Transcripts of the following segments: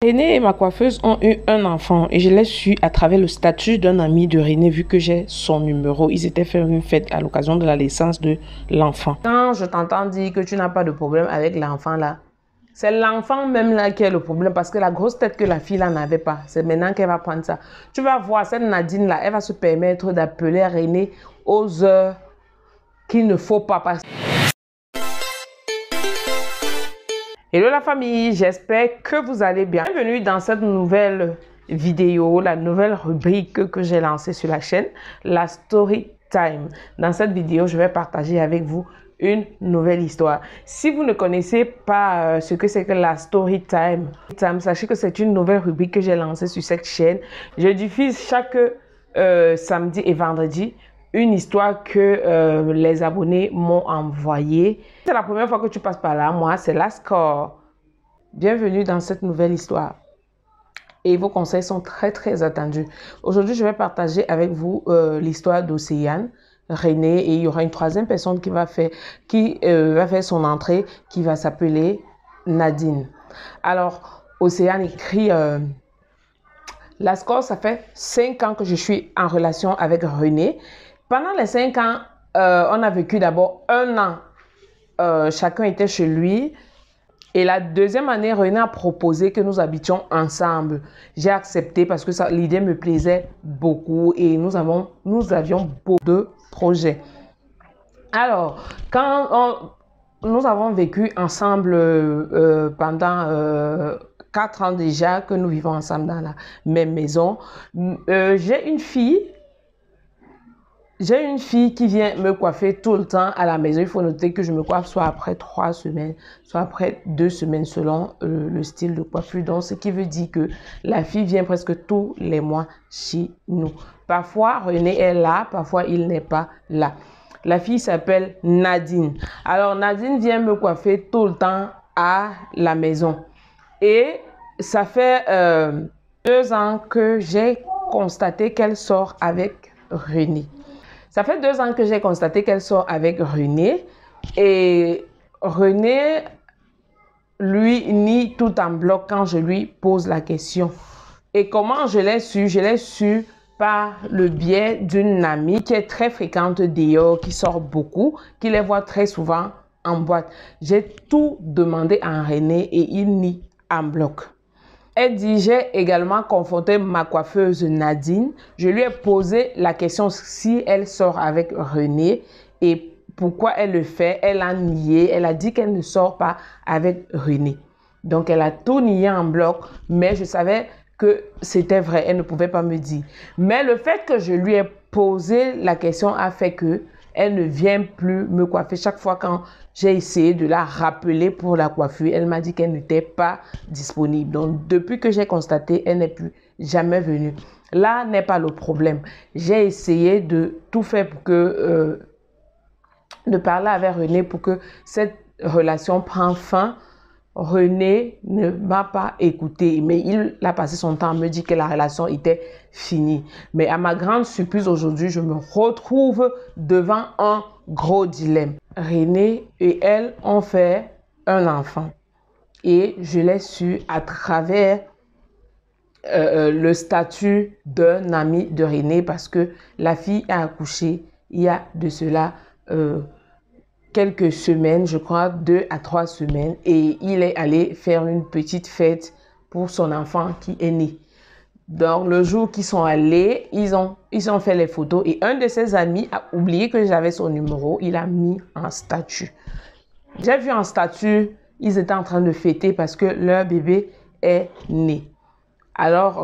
René et ma coiffeuse ont eu un enfant et je l'ai su à travers le statut d'un ami de René vu que j'ai son numéro. Ils étaient faire une fête à l'occasion de la naissance de l'enfant. Quand je t'entends dire que tu n'as pas de problème avec l'enfant là, c'est l'enfant même là qui est le problème parce que la grosse tête que la fille là n'avait pas, c'est maintenant qu'elle va prendre ça. Tu vas voir, cette Nadine là, elle va se permettre d'appeler René aux heures qu'il ne faut pas passer. Hello la famille, j'espère que vous allez bien. Bienvenue dans cette nouvelle vidéo, la nouvelle rubrique que j'ai lancée sur la chaîne, la Story Time. Dans cette vidéo, je vais partager avec vous une nouvelle histoire. Si vous ne connaissez pas ce que c'est que la Story Time, sachez que c'est une nouvelle rubrique que j'ai lancée sur cette chaîne. Je diffuse chaque samedi et vendredi une histoire que les abonnés m'ont envoyée. C'est la première fois que tu passes par là, moi, c'est Lascore. Bienvenue dans cette nouvelle histoire. Et vos conseils sont très attendus. Aujourd'hui, je vais partager avec vous l'histoire d'Océane, René, et il y aura une troisième personne qui va faire son entrée, qui va s'appeler Nadine. Alors, Océane écrit... Lascore, ça fait 5 ans que je suis en relation avec René. Pendant les 5 ans, on a vécu d'abord 1 an. Chacun était chez lui. Et la deuxième année, René a proposé que nous habitions ensemble. J'ai accepté parce que l'idée me plaisait beaucoup et nous avions beaucoup de projets. Alors, quand nous avons vécu ensemble pendant 4 ans déjà que nous vivons ensemble dans la même maison, j'ai une fille qui vient me coiffer tout le temps à la maison. Il faut noter que je me coiffe soit après 3 semaines, soit après 2 semaines selon le style de coiffure. Donc, ce qui veut dire que la fille vient presque tous les mois chez nous. Parfois, René est là, parfois il n'est pas là. La fille s'appelle Nadine. Alors, Nadine vient me coiffer tout le temps à la maison. Et ça fait 2 ans que j'ai constaté qu'elle sort avec René. Ça fait 2 ans que j'ai constaté qu'elle sort avec René. Et René, lui, nie tout en bloc quand je lui pose la question. Et comment je l'ai su? Je l'ai su par le biais d'une amie qui est très fréquente dehors, qui sort beaucoup, qui les voit très souvent en boîte. J'ai tout demandé à René et il nie en bloc. Elle dit, j'ai également confronté ma coiffeuse Nadine. Je lui ai posé la question si elle sort avec René et pourquoi elle le fait. Elle a nié, elle a dit qu'elle ne sort pas avec René. Donc, elle a tout nié en bloc, mais je savais que c'était vrai, elle ne pouvait pas me dire. Mais le fait que je lui ai posé la question a fait que elle ne vient plus me coiffer. Chaque fois quand j'ai essayé de la rappeler pour la coiffure, elle m'a dit qu'elle n'était pas disponible. Donc, depuis que j'ai constaté, elle n'est plus jamais venue. Là n'est pas le problème. J'ai essayé de tout faire pour que... de parler avec René pour que cette relation prenne fin. René ne m'a pas écouté, mais il a passé son temps à me dire que la relation était finie. Mais à ma grande surprise aujourd'hui, je me retrouve devant un gros dilemme. René et elle ont fait un enfant et je l'ai su à travers le statut d'un ami de René parce que la fille a accouché il y a de cela quelques semaines, je crois 2 à 3 semaines, et il est allé faire une petite fête pour son enfant qui est né. Donc, le jour qu'ils sont allés, ils ont fait les photos et un de ses amis a oublié que j'avais son numéro. Il a mis en statut. J'ai vu en statut, ils étaient en train de fêter parce que leur bébé est né. Alors,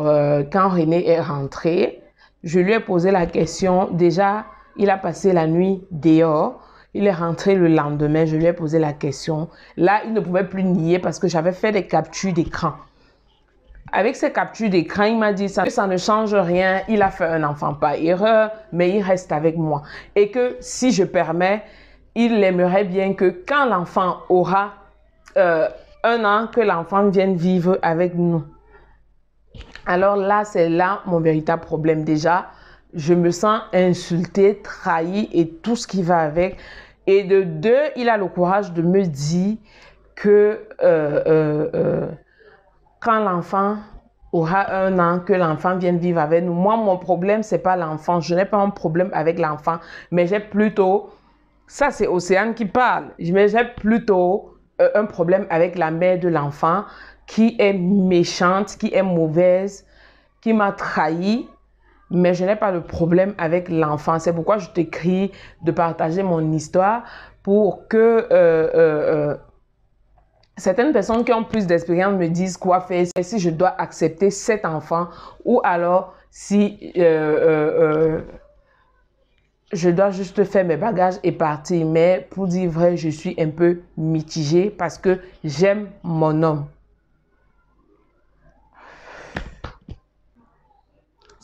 quand René est rentré, je lui ai posé la question. Déjà, il a passé la nuit dehors. Il est rentré le lendemain, je lui ai posé la question. Là, il ne pouvait plus nier parce que j'avais fait des captures d'écran. Avec ces captures d'écran, il m'a dit ça ne change rien. Il a fait un enfant par erreur, mais il reste avec moi. Et que si je permets, il aimerait bien que quand l'enfant aura 1 an, que l'enfant vienne vivre avec nous. Alors là, c'est là mon véritable problème déjà. Je me sens insultée, trahie et tout ce qui va avec. Et de 2, il a le courage de me dire que quand l'enfant aura 1 an, que l'enfant vienne vivre avec nous. Moi, mon problème, c'est pas l'enfant. Je n'ai pas un problème avec l'enfant, mais j'ai plutôt, ça c'est Océane qui parle, mais j'ai plutôt un problème avec la mère de l'enfant qui est méchante, qui est mauvaise, qui m'a trahi. Mais je n'ai pas de problème avec l'enfant. C'est pourquoi je t'écris de partager mon histoire pour que certaines personnes qui ont plus d'expérience me disent quoi faire, si je dois accepter cet enfant ou alors si je dois juste faire mes bagages et partir. Mais pour dire vrai, je suis un peu mitigée parce que j'aime mon homme.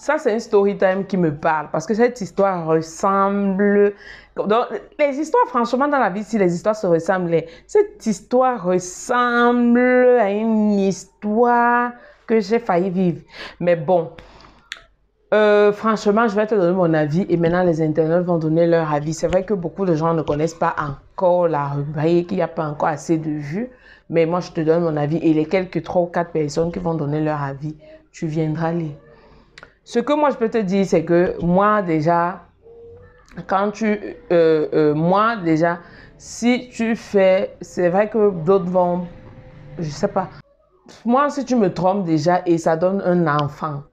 Ça, c'est une story time qui me parle parce que cette histoire ressemble... Donc, les histoires, franchement, dans la vie, si les histoires se ressemblent, cette histoire ressemble à une histoire que j'ai failli vivre. Mais bon, franchement, je vais te donner mon avis et maintenant les internautes vont donner leur avis. C'est vrai que beaucoup de gens ne connaissent pas encore la rubrique, il n'y a pas encore assez de vues. Mais moi, je te donne mon avis et les quelques 3 ou 4 personnes qui vont donner leur avis, tu viendras lire. Ce que moi, je peux te dire, c'est que moi, déjà, si tu fais, c'est vrai que d'autres vont, je sais pas. Moi, si tu me trompes déjà et ça donne un enfant,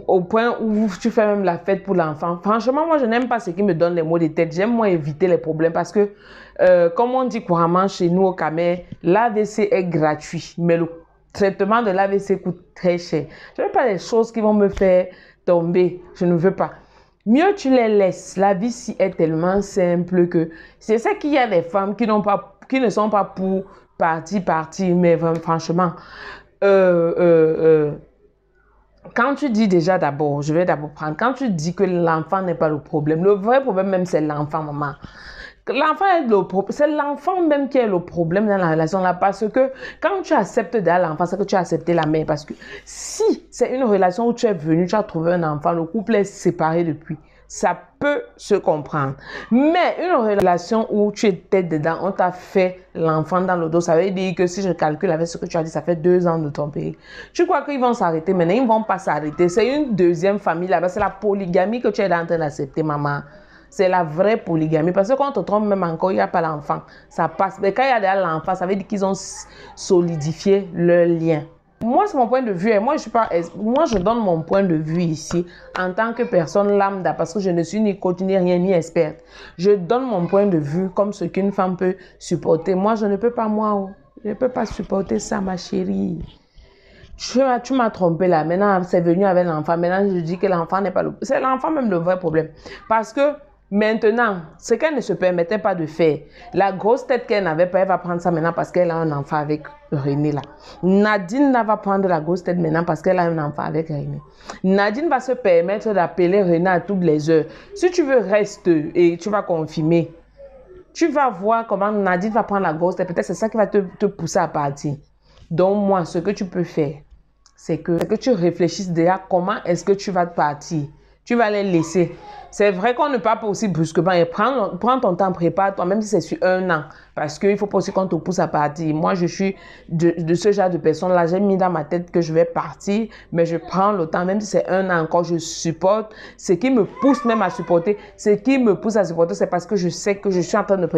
au point où tu fais même la fête pour l'enfant, franchement, moi, je n'aime pas ce qui me donne les maux de tête. J'aime moins éviter les problèmes parce que, comme on dit couramment chez nous au Cameroun, l'AVC est gratuit, mais le traitement de l'AVC coûte très cher. Je ne veux pas les choses qui vont me faire tomber. Je ne veux pas. Mieux tu les laisses. La vie si est tellement simple que c'est ça qu'il y a des femmes qui ne sont pas pour partir, mais vraiment, franchement, quand tu dis déjà d'abord, je vais d'abord prendre, quand tu dis que l'enfant n'est pas le problème, le vrai problème même c'est l'enfant, maman. L'enfant est le problème, c'est l'enfant même qui est le problème dans la relation là parce que quand tu acceptes déjà l'enfant, c'est que tu as accepté la mère parce que si c'est une relation où tu es venu, tu as trouvé un enfant, le couple est séparé depuis, ça peut se comprendre. Mais une relation où tu étais dedans, on t'a fait l'enfant dans le dos, ça veut dire que si je calcule avec ce que tu as dit, ça fait 2 ans de ton pays. Tu crois qu'ils vont s'arrêter maintenant? Ils ne vont pas s'arrêter. C'est une deuxième famille là-bas, c'est la polygamie que tu es en train d'accepter, maman. C'est la vraie polygamie. Parce que quand on te trompe même encore, il n'y a pas l'enfant. Ça passe. Mais quand il y a déjà l'enfant, ça veut dire qu'ils ont solidifié leur lien. Moi, c'est mon point de vue. Et moi, je donne mon point de vue ici en tant que personne lambda parce que je ne suis ni coach, ni rien, ni experte. Je donne mon point de vue comme ce qu'une femme peut supporter. Moi, je ne peux pas, je ne peux pas supporter ça, ma chérie. Tu m'as trompé là. Maintenant, c'est venu avec l'enfant. Maintenant, je dis que l'enfant n'est pas le... C'est l'enfant même le vrai problème. Parce que maintenant, ce qu'elle ne se permettait pas de faire, la grosse tête qu'elle n'avait pas, elle va prendre ça maintenant parce qu'elle a un enfant avec René là. Nadine va prendre la grosse tête maintenant parce qu'elle a un enfant avec René. Nadine va se permettre d'appeler René à toutes les heures. Si tu veux, reste et tu vas confirmer. Tu vas voir comment Nadine va prendre la grosse tête. Peut-être c'est ça qui va te pousser à partir. Donc moi, ce que tu peux faire, c'est que tu réfléchisses déjà comment est-ce que tu vas partir. Tu vas les laisser. C'est vrai qu'on ne part pas aussi brusquement. Et prends ton temps, prépare-toi, même si c'est sur 1 an. Parce qu'il ne faut pas aussi qu'on te pousse à partir. Moi, je suis de ce genre de personne-là. J'ai mis dans ma tête que je vais partir, mais je prends le temps, même si c'est 1 an encore, je supporte. Ce qui me pousse même à supporter, c'est parce que je sais que je suis en train de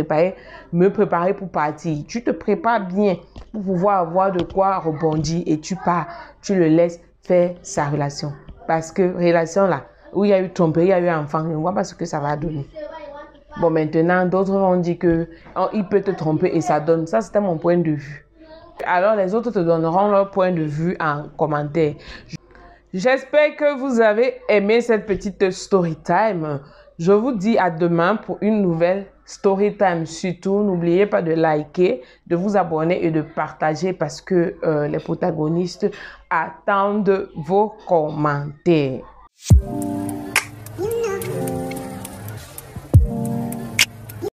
me préparer pour partir. Tu te prépares bien pour pouvoir avoir de quoi rebondir et tu pars. Tu le laisses faire sa relation. Parce que relation là, où il y a eu tromperie, il y a eu enfant, je ne vois pas ce que ça va donner. Bon, maintenant, d'autres vont dire qu'il peut te tromper et ça donne. Ça, c'était mon point de vue. Alors, les autres te donneront leur point de vue en commentaire. J'espère que vous avez aimé cette petite story time. Je vous dis à demain pour une nouvelle story time. Surtout, n'oubliez pas de liker, de vous abonner et de partager parce que les protagonistes attendent vos commentaires.